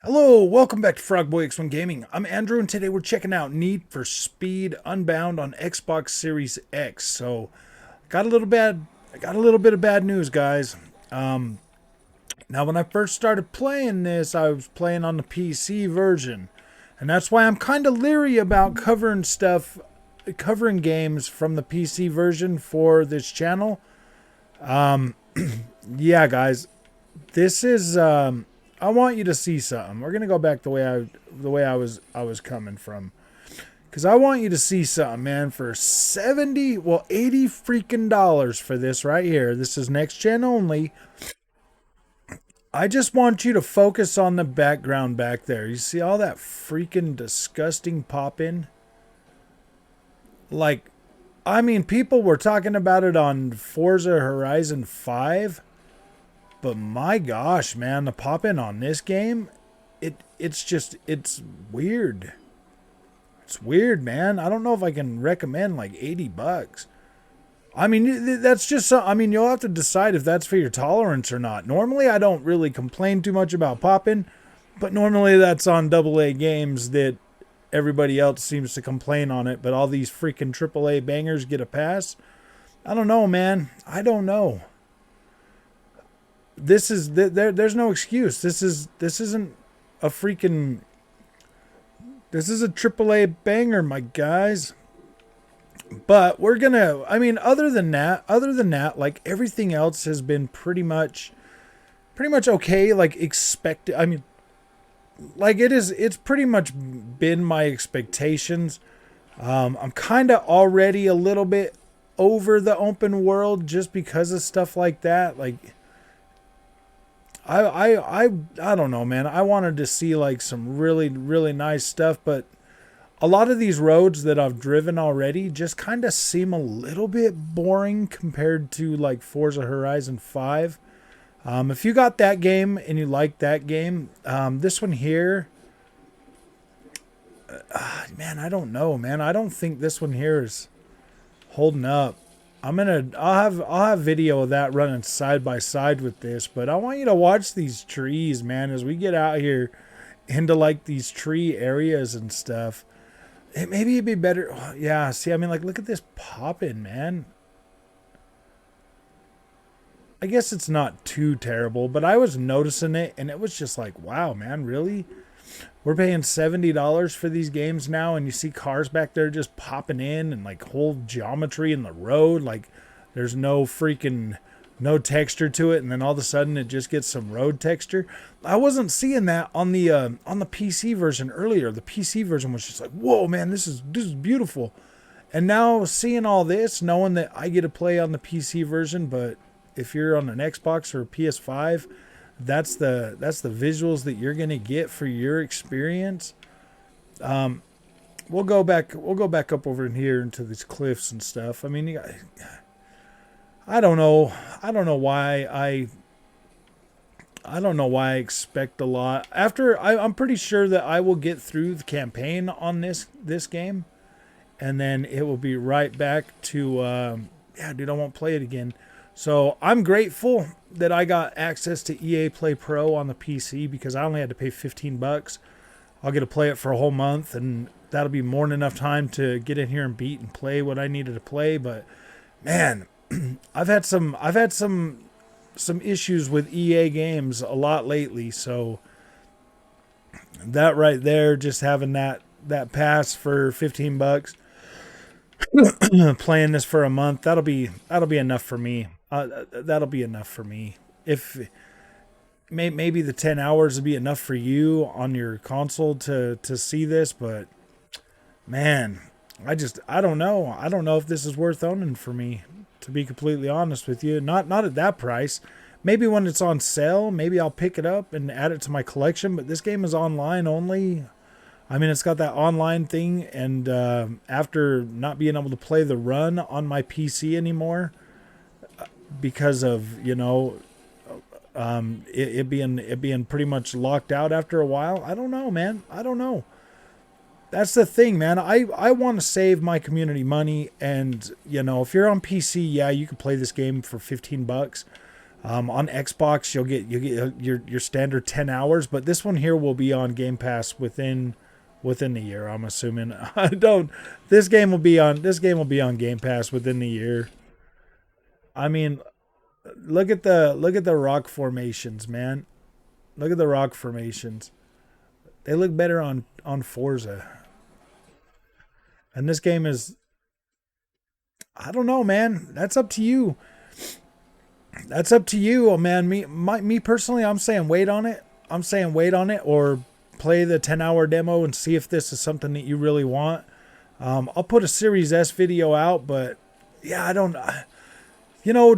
Hello, welcome back to Frogboy X1 Gaming. I'm Andrew, and today we're checking out Need for Speed Unbound on Xbox Series X. So, I got a little bit of bad news, guys. Um, Now, when I first started playing this, I was playing on the PC version, and that's why I'm kind of leery about covering games from the PC version for this channel. Yeah, guys, this is I want you to see something. We're gonna go back the way I was coming from, because I want you to see something, man. For 80 freaking dollars for this right here. This is next gen only. I just want you to focus on the background back there. You see all that freaking disgusting popping? Like, I mean, people were talking about it on Forza Horizon 5. But my gosh, man, the pop in on this game, it's weird. It's weird, man. I don't know if I can recommend like $80. I mean, that's just I mean, you'll have to decide if that's for your tolerance or not. Normally, I don't really complain too much about popping, but normally that's on AA games that everybody else seems to complain on it. But all these freaking AAA bangers get a pass. I don't know, man. I don't know. There's no excuse. This isn't a freaking this is a AAA banger, my guys. But we're gonna, I mean, other than that, like everything else has been pretty much okay. Like expected. I mean, like it's pretty much been my expectations. I'm kind of already a little bit over the open world just because of stuff like that. Like I don't know, man. I wanted to see like some really nice stuff, but a lot of these roads that I've driven already just kind of seem a little bit boring compared to like Forza Horizon 5. If you got that game and you like that game, this one here, man, I don't know, man. I don't think this one here is holding up. I'll have video of that running side by side with this, but I want you to watch these trees, man, as we get out here into like these tree areas and stuff. Maybe it'd be better. Yeah, see, I mean, like, look at this popping, man. I guess it's not too terrible, but I was noticing it, and it was just like, wow, man, really? We're paying $70 for these games now, and you see cars back there just popping in and like whole geometry in the road. Like there's no texture to it, and then all of a sudden it just gets some road texture. I wasn't seeing that on the PC version earlier. The PC version was just like, whoa, man, this is beautiful. And now seeing all this, knowing that I get to play on the PC version, but if you're on an Xbox or a PS5, that's the visuals that you're gonna get for your experience. We'll go back up over in here into these cliffs and stuff. I mean, I don't know. I don't know why I expect a lot. I'm pretty sure that I will get through the campaign on this game, and then it will be right back to yeah, dude, I won't play it again. So I'm grateful that I got access to EA Play Pro on the PC because I only had to pay $15. I'll get to play it for a whole month, and that'll be more than enough time to get in here and beat and play what I needed to play. But man, I've had some issues with EA games a lot lately, so that right there, just having that pass for $15, playing this for a month, that'll be enough for me. That'll be enough for me. If maybe the 10 hours would be enough for you on your console to see this, but man, I don't know. I don't know if this is worth owning for me, to be completely honest with you. Not at that price. Maybe when it's on sale, maybe I'll pick it up and add it to my collection, but this game is online only. I mean, it's got that online thing, and after not being able to play the run on my PC anymore because of, it being pretty much locked out after a while. I don't know, man. I don't know. That's the thing, man. I want to save my community money, and if you're on PC, yeah, you can play this game for $15. On Xbox, you'll get your standard 10 hours, but this one here will be on Game Pass within the year. I'm assuming. I don't. This game will be on Game Pass within the year. I mean, look at the rock formations, man. Look at the rock formations. They look better on Forza. And this game is, I don't know, man. That's up to you. That's up to you, oh man. Me personally, I'm saying wait on it. I'm saying wait on it, or play the 10-hour demo and see if this is something that you really want. I'll put a Series S video out, but yeah, I don't.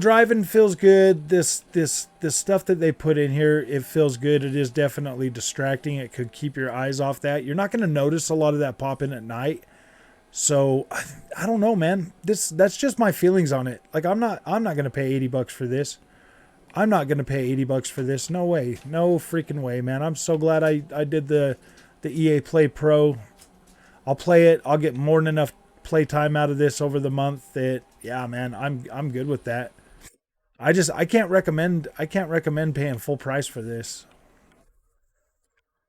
Driving feels good. This stuff that they put in here, it feels good. It is definitely distracting. It could keep your eyes off that. You're not going to notice a lot of that pop in at night. So I don't know, man. That's just my feelings on it. Like I'm not going to pay $80 for this. I'm not going to pay $80 for this. No way. No freaking way, man. I'm so glad I did the EA Play Pro. I'll play it. I'll get more than enough play time out of this over the month that yeah, man, I'm good with that. I can't recommend paying full price for this.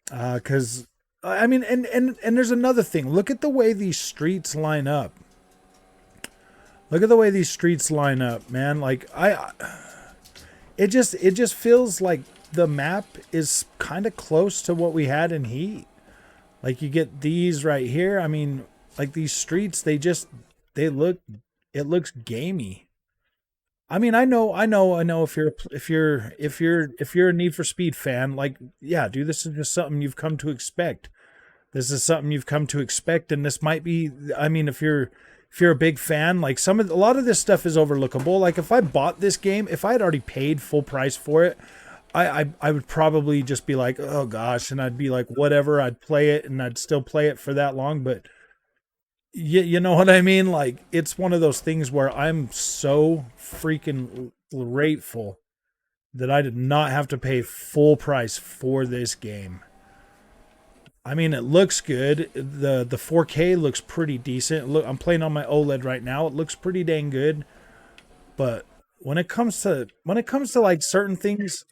Cuz I mean and there's another thing. Look at the way these streets line up. Look at the way these streets line up, man. Like it just feels like the map is kind of close to what we had in Heat. Like you get these right here. I mean, like these streets, they look it looks gamey. I mean, I know. If you're a Need for Speed fan, like yeah, dude, this is just something you've come to expect. This is something you've come to expect, and this might be. I mean, if you're a big fan, like a lot of this stuff is overlookable. Like if I bought this game, if I had already paid full price for it, I would probably just be like, oh gosh, and I'd be like, whatever. I'd play it, and I'd still play it for that long, but you know what I mean? Like it's one of those things where I'm so freaking grateful that I did not have to pay full price for this game. I mean, it looks good. The 4K looks pretty decent. Look, I'm playing on my OLED right now. It looks pretty dang good. But when it comes to like certain things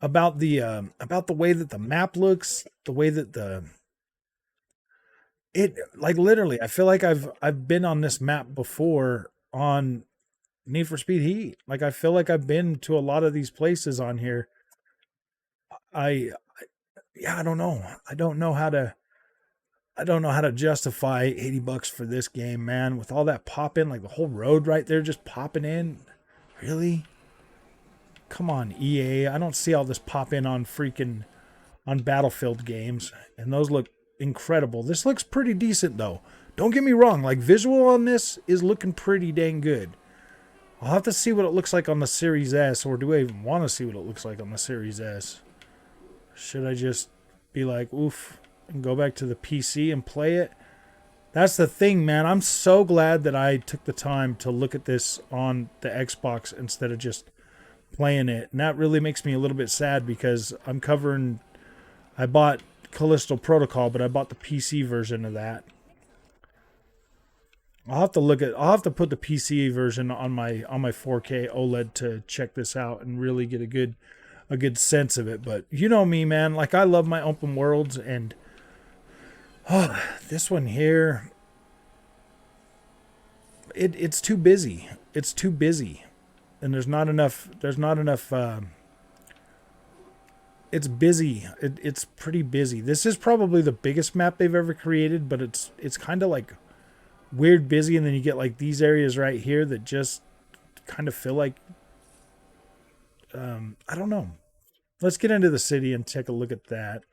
about the way that the map looks, the way that the it like literally, I feel like I've been on this map before on Need for Speed Heat. Like I feel like I've been to a lot of these places on here. I yeah, I don't know. I don't know how to justify $80 for this game, man. With all that popping, like the whole road right there just popping in. Really? Come on, EA. I don't see all this pop in on freaking on Battlefield games, and those look incredible. This looks pretty decent though. Don't get me wrong, like visual on this is looking pretty dang good. I'll have to see what it looks like on the Series S, or do I even want to see what it looks like on the Series S? Should I just be like, oof, and go back to the PC and play it? That's the thing, man. I'm so glad that I took the time to look at this on the Xbox instead of just playing it. And that really makes me a little bit sad because I bought Callisto Protocol, but I bought the PC version of that. I'll have to put the PC version on my 4K OLED to check this out and really get a good sense of it. But you know me, man. Like I love my open worlds, and oh, this one here, it's too busy. It's too busy, and there's not enough. There's not enough. It's busy. It's pretty busy. This is probably the biggest map they've ever created, but it's kind of like weird busy, and then you get like these areas right here that just kind of feel like I don't know. Let's get into the city and take a look at that.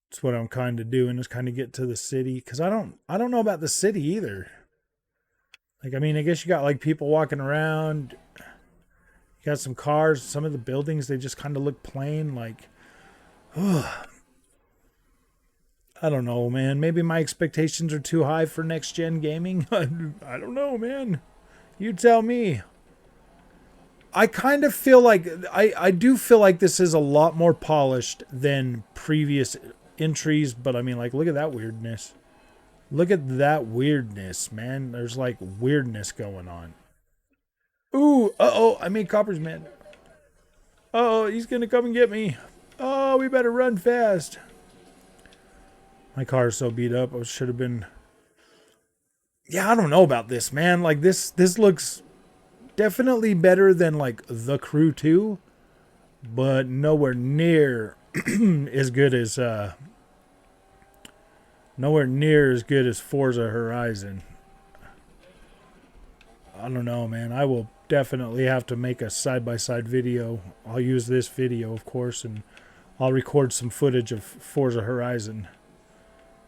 That's what I'm kind of doing, is kind of get to the city because I don't know about the city either. Like I mean, I guess you got like people walking around. You got some cars. Some of the buildings they just kind of look plain. Like, I don't know, man. Maybe my expectations are too high for next gen gaming. I don't know, man. You tell me. I kind of feel like I do feel like this is a lot more polished than previous entries, but I mean, like, look at that weirdness. Look at that weirdness, man. There's like weirdness going on. Ooh, uh-oh, I made Copper's man. Uh-oh, he's gonna come and get me. Oh, we better run fast. My car is so beat up. I should have been. Yeah, I don't know about this, man. Like this looks definitely better than like The Crew 2, but nowhere near as good as Forza Horizon. I don't know, man. I will definitely have to make a side by side video. I'll use this video, of course, and I'll record some footage of Forza Horizon.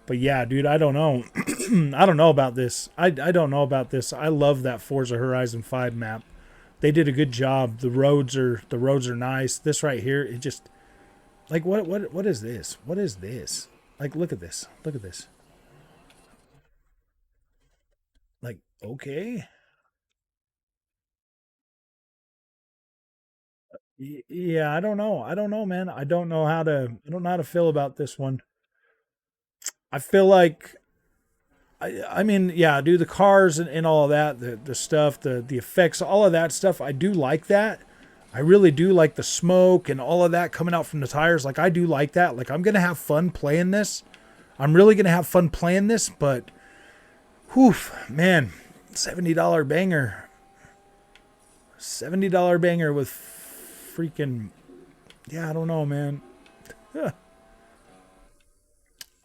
But yeah, dude, I don't know. I don't know about this. I don't know about this. I love that Forza Horizon 5 map. They did a good job. The roads are nice. This right here, it just like what is this? What is this? Like look at this. Look at this. Like okay. Yeah, I don't know. I don't know, man. I don't know how to feel about this one. I feel like I mean, yeah, dude, the cars and all of that, the stuff, the effects, all of that stuff, I do like that. I really do like the smoke and all of that coming out from the tires. Like I do like that. Like I'm gonna have fun playing this. I'm really gonna have fun playing this, but whew, man, $70 banger. $70 banger with freaking yeah, I don't know, man. I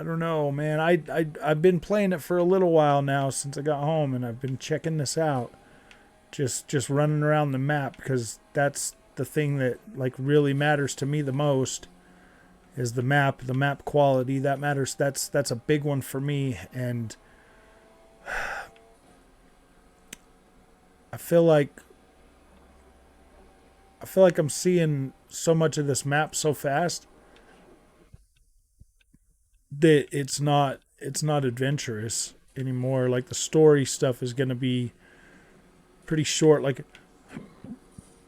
don't know, man. I've been playing it for a little while now since I got home, and I've been checking this out. Just running around the map because that's the thing that like really matters to me the most is the map quality. That matters. That's a big one for me, and I feel like I feel like I'm seeing so much of this map so fast that it's not adventurous anymore. Like the story stuff is going to be pretty short. Like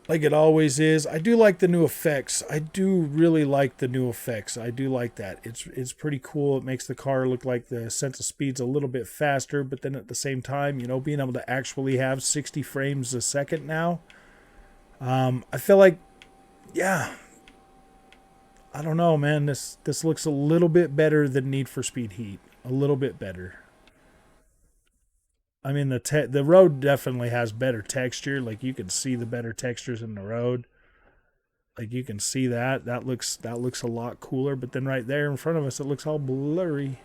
it always is. I do like the new effects. I do really like the new effects. I do like that. It's pretty cool. It makes the car look like the sense of speed's a little bit faster, but then at the same time, being able to actually have 60 frames a second now. I feel like, yeah, I don't know, man. This looks a little bit better than Need for Speed Heat. A little bit better. I mean, the road definitely has better texture. Like you can see the better textures in the road. Like you can see that looks a lot cooler. But then right there in front of us, it looks all blurry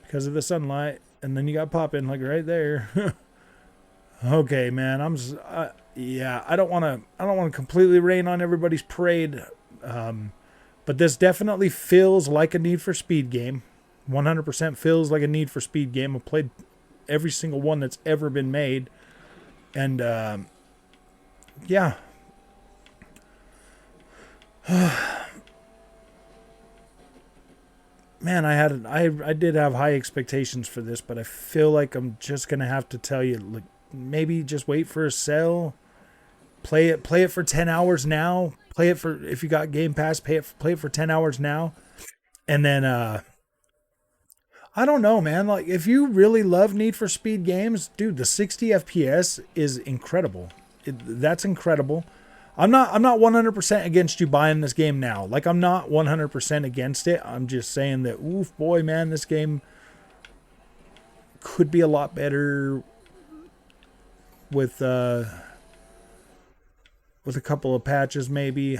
because of the sunlight. And then you got popping like right there. Okay, man. Yeah. I don't want to completely rain on everybody's parade. But this definitely feels like a Need for Speed game. 100% feels like a Need for Speed game. I've played every single one that's ever been made, and yeah, man, I did have high expectations for this, but I feel like I'm just gonna have to tell you, like, maybe just wait for a sale. Play it for 10 hours now. Play it for if you got Game Pass. Play it for 10 hours now, and then I don't know, man. Like, if you really love Need for Speed games, dude, the 60 FPS is incredible. That's incredible. I'm not 100% against you buying this game now. Like, I'm not 100% against it. I'm just saying that, oof, boy, man, this game could be a lot better with uh, with a couple of patches, maybe.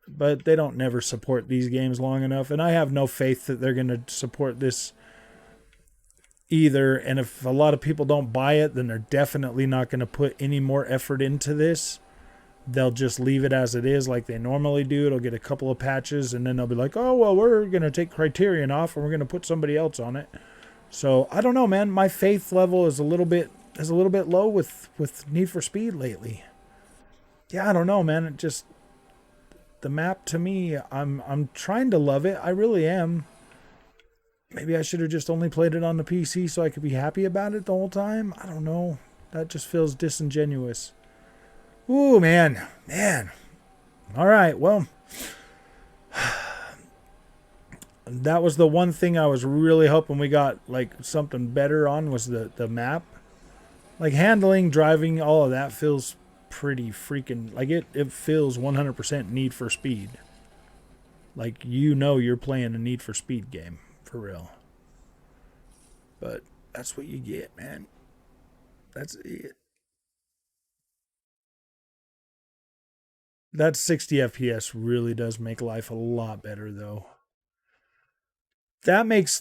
But they don't never support these games long enough, and I have no faith that they're going to support this either. And if a lot of people don't buy it, then they're definitely not going to put any more effort into this. They'll just leave it as it is like they normally do. It'll get a couple of patches and then they'll be like, oh, well, we're going to take Criterion off and we're going to put somebody else on it. So I don't know, man. My faith level is a little bit low with Need for Speed lately. Yeah, I don't know, man. It just the map to me, I'm trying to love it. I really am. Maybe I should have just only played it on the PC so I could be happy about it the whole time. I don't know. That just feels disingenuous. Ooh, man. Man. All right. Well, that was the one thing I was really hoping we got like something better on was the map. Like handling, driving, all of that feels pretty freaking like it feels 100% Need for Speed. Like you're playing a Need for Speed game for real. But that's what you get, man. That's it. That 60 FPS really does make life a lot better though. That makes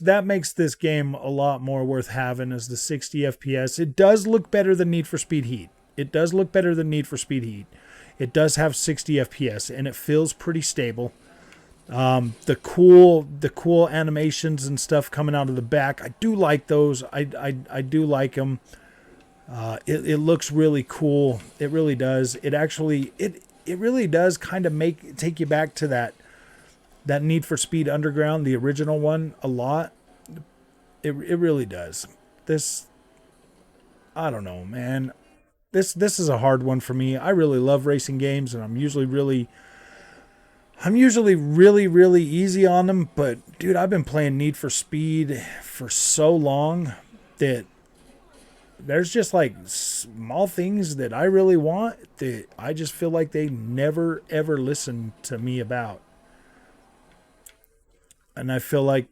this game a lot more worth having as the 60 FPS. It does look better than Need for Speed Heat. It does look better than Need for Speed Heat. It does have 60 FPS and it feels pretty stable. The cool animations and stuff coming out of the back, I do like those. I do like them. It looks really cool. It really does. It really does kind of take you back to that Need for Speed Underground, the original one, a lot. It really does. This, I don't know, man. This is a hard one for me. I really love racing games, and I'm usually really easy on them. But dude, I've been playing Need for Speed for so long that there's just like small things that I really want that I just feel like they never ever listen to me about. And I feel like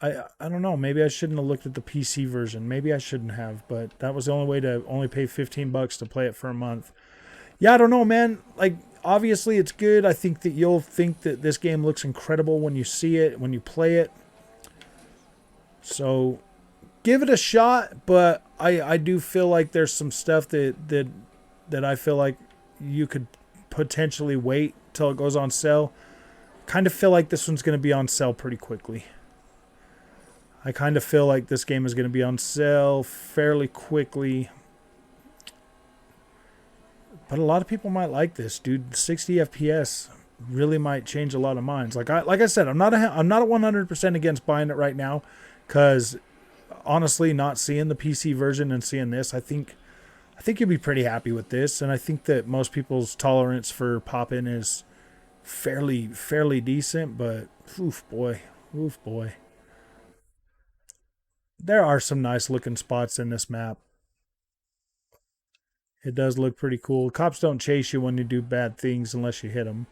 I don't know, maybe I shouldn't have looked at the PC version. Maybe I shouldn't have, but that was the only way to only pay $15 to play it for a month. Yeah, I don't know, man. Like obviously it's good. I think that you'll think that this game looks incredible when you see it, when you play it. So give it a shot, but I do feel like there's some stuff that I feel like you could potentially wait till it goes on sale. Kind of feel like this one's going to be on sale pretty quickly. I kind of feel like this game is going to be on sale fairly quickly. But a lot of people might like this, dude. The 60 FPS really might change a lot of minds. Like I said, I'm not a 100% against buying it right now, because honestly, not seeing the PC version and seeing this, I think you'll be pretty happy with this, and I think that most people's tolerance for pop-in is fairly decent. But oof boy, there are some nice looking spots in this map. It does look pretty cool. Cops don't chase you when you do bad things unless you hit them.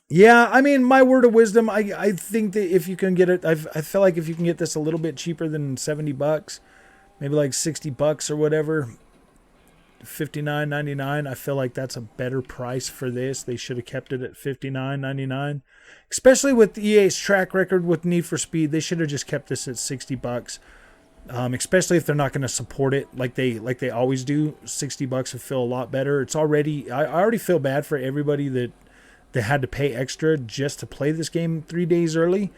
Yeah, I mean, my word of wisdom, I think that if you can get it, I feel like if you can get this a little bit cheaper than $70, maybe like $60 or whatever, 59.99. I feel like that's a better price for this. They should have kept it at 59.99, especially with EA's track record with Need for Speed. They should have just kept this at $60. Especially if they're not going to support it like they always do. $60 would feel a lot better. I already feel bad for everybody that had to pay extra just to play this game 3 days early.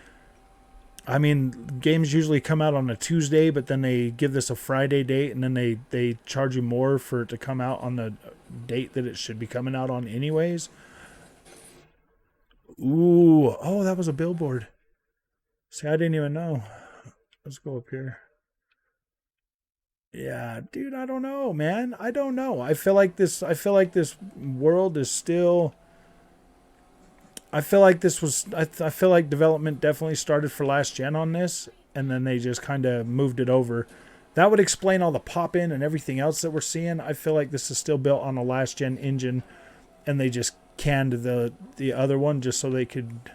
I mean, games usually come out on a Tuesday, but then they give this a Friday date, and then they charge you more for it to come out on the date that it should be coming out on anyways. Ooh, oh, that was a billboard. See, I didn't even know. Let's go up here. Yeah, dude, I don't know, man. I don't know. I feel like this world is still. I feel like development definitely started for last gen on this, and then they just kind of moved it over. That would explain all the pop in and everything else that we're seeing. I feel like this is still built on a last gen engine, and they just canned the other one just so they could.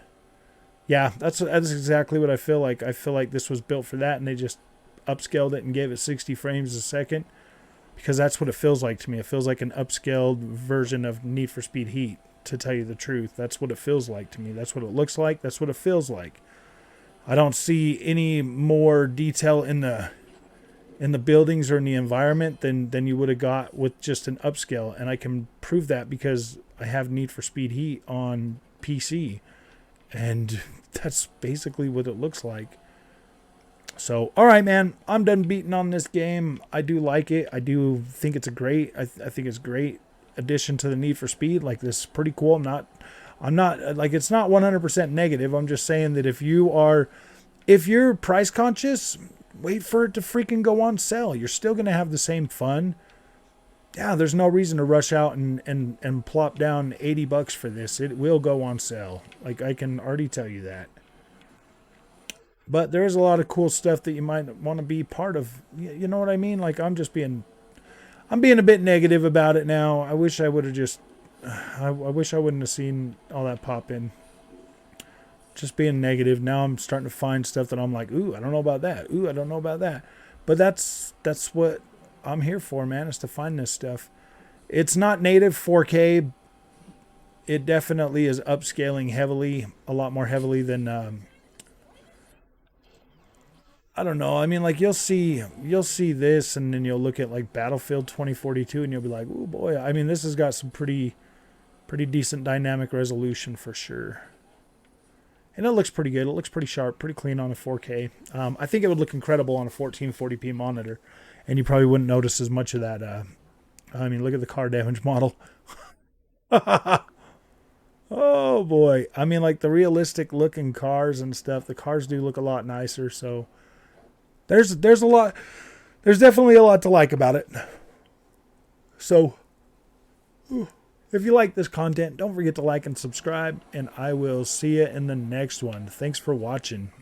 Yeah, that's exactly what I feel like. I feel like this was built for that, and they just upscaled it and gave it 60 frames a second, because that's what it feels like to me. It feels like an upscaled version of Need for Speed Heat. To tell you the truth, that's what it feels like to me. That's what it looks like. That's what it feels like. I don't see any more detail in the buildings or in the environment than you would have got with just an upscale, and I can prove that because I have Need for Speed Heat on PC, and that's basically what it looks like. So, all right, man, I'm done beating on this game. I do like it. I do think it's a great. I think it's great addition to the Need for Speed. Like, this is pretty cool. I'm not like, it's not 100% negative. I'm just saying that if you're price conscious, wait for it to freaking go on sale. You're still gonna have the same fun. Yeah, there's no reason to rush out and plop down $80 for this. It will go on sale. Like, I can already tell you that. But there's a lot of cool stuff that you might want to be part of. You know what I mean? Like I'm being a bit negative about it now. I wish I would have just, I wish I wouldn't have seen all that pop in. Just being negative. Now I'm starting to find stuff that I'm like, ooh, I don't know about that. Ooh, I don't know about that. But that's what I'm here for, man, is to find this stuff. It's not native 4K. It definitely is upscaling heavily, a lot more heavily than I don't know. I mean, like you'll see this, and then you'll look at like Battlefield 2042, and you'll be like, oh boy. I mean, this has got some pretty decent dynamic resolution for sure. And it looks pretty good. It looks pretty sharp, pretty clean on a 4K. I think it would look incredible on a 1440p monitor, and you probably wouldn't notice as much of that. I mean, look at the car damage model. Oh boy. I mean, like the realistic looking cars and stuff. The cars do look a lot nicer. So there's a lot. There's definitely a lot to like about it. So if you like this content, don't forget to like and subscribe, and I will see you in the next one. Thanks for watching.